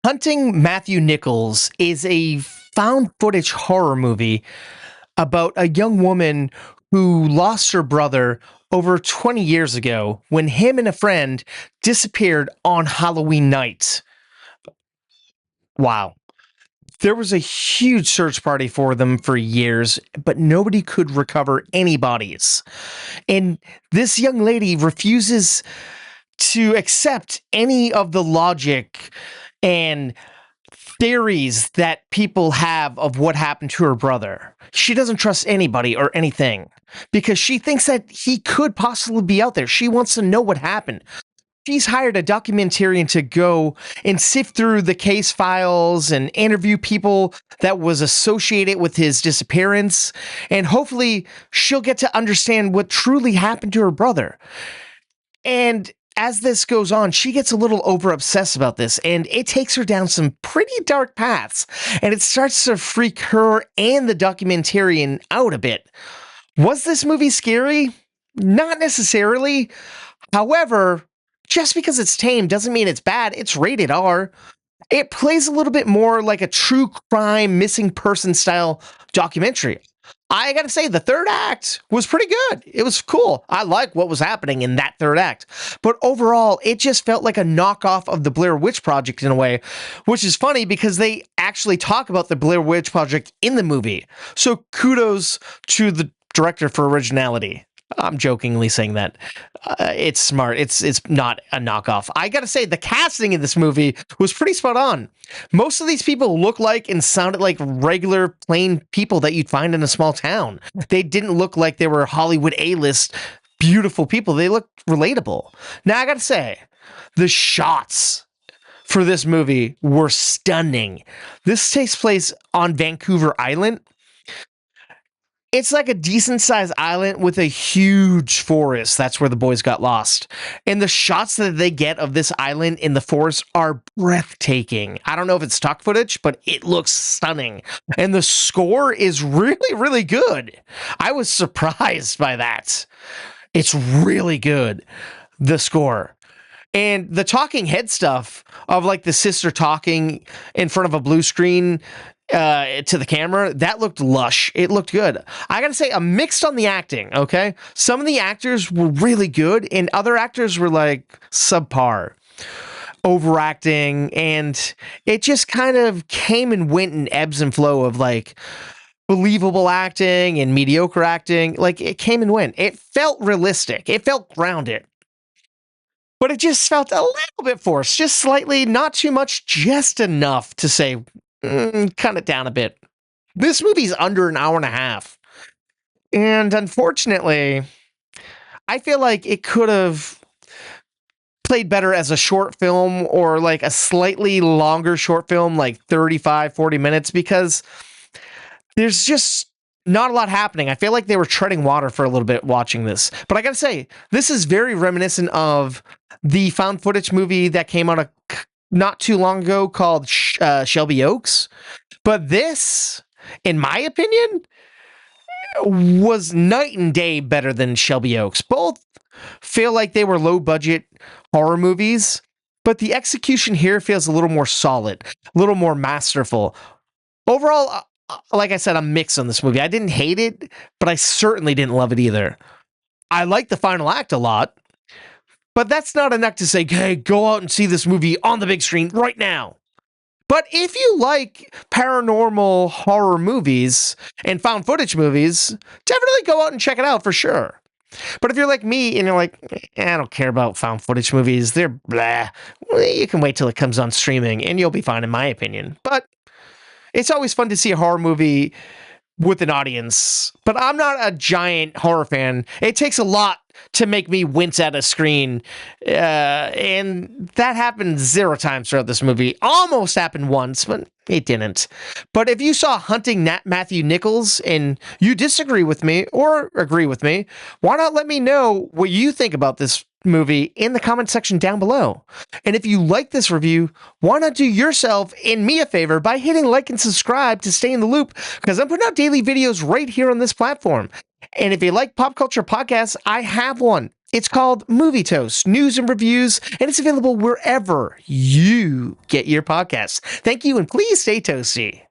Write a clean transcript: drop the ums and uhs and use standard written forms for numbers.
Hunting Matthew Nichols is a found footage horror movie about a young woman who lost her brother over 20 years ago when him and a friend disappeared on Halloween night. Wow. There was a huge search party for them for years, but nobody could recover any bodies. And this young lady refuses to accept any of the logic and theories that people have of what happened to her brother. She doesn't trust anybody or anything because she thinks that he could possibly be out there. She wants to know what happened. She's hired a documentarian to go and sift through the case files and interview people that was associated with his disappearance. And hopefully she'll get to understand what truly happened to her brother. And as this goes on, she gets a little over obsessed about this, and it takes her down some pretty dark paths, and it starts to freak her and the documentarian out a bit. Was this movie scary? Not necessarily. However, just because it's tame doesn't mean it's bad. It's rated R. It plays a little bit more like a true crime missing person style documentary. I gotta say, the third act was pretty good. It was cool. I like what was happening in that third act. But overall, it just felt like a knockoff of the Blair Witch Project in a way, which is funny because they actually talk about the Blair Witch Project in the movie. So kudos to the director for originality. I'm jokingly saying that. It's smart. It's not a knockoff. I gotta say, the casting in this movie was pretty spot on. Most of these people look like and sounded like regular, plain people that you'd find in a small town. They didn't look like they were Hollywood A-list beautiful people. They looked relatable. Now, I gotta say, the shots for this movie were stunning. This takes place on Vancouver Island. It's like a decent-sized island with a huge forest. That's where the boys got lost. And the shots that they get of this island in the forest are breathtaking. I don't know if it's stock footage, but it looks stunning. And the score is really, really good. I was surprised by that. It's really good, the score. And the talking head stuff of like the sister talking in front of a blue screen to the camera, that looked lush. It looked good. I gotta say, I'm mixed on the acting, okay? Some of the actors were really good, and other actors were like subpar, overacting, and it just kind of came and went in ebbs and flow of like believable acting and mediocre acting. Like, it came and went. It felt realistic. It felt grounded. But it just felt a little bit forced, just slightly, not too much, just enough to say, cut it down a bit. This movie's under an hour and a half. And unfortunately, I feel like it could have played better as a short film or like a slightly longer short film, like 35, 40 minutes, because there's just not a lot happening. I feel like they were treading water for a little bit watching this. But I gotta say, this is very reminiscent of the found footage movie that came out not too long ago called Shelby Oaks. But this, in my opinion, was night and day better than Shelby Oaks. Both feel like they were low budget horror movies, but the execution here feels a little more solid, a little more masterful. Overall, like I said, I'm mixed on this movie. I didn't hate it, but I certainly didn't love it either. I like the final act a lot, but that's not enough to say, hey, go out and see this movie on the big screen right now. But if you like paranormal horror movies and found footage movies, definitely go out and check it out for sure. But if you're like me and you're like, I don't care about found footage movies, they're blah, well, you can wait till it comes on streaming and you'll be fine in my opinion. But it's always fun to see a horror movie with an audience, but I'm not a giant horror fan. It takes a lot to make me wince at a screen, and that happened 0 times throughout this movie. Almost happened once, but it didn't. But if you saw Hunting Matthew Nichols and you disagree with me or agree with me, why not let me know what you think about this movie in the comment section down below. And if you like this review, why not do yourself and me a favor by hitting like and subscribe to stay in the loop, because I'm putting out daily videos right here on this platform. And if you like pop culture podcasts, I have one. It's called Movie Toast, News and Reviews, and it's available wherever you get your podcasts. Thank you, and please stay toasty.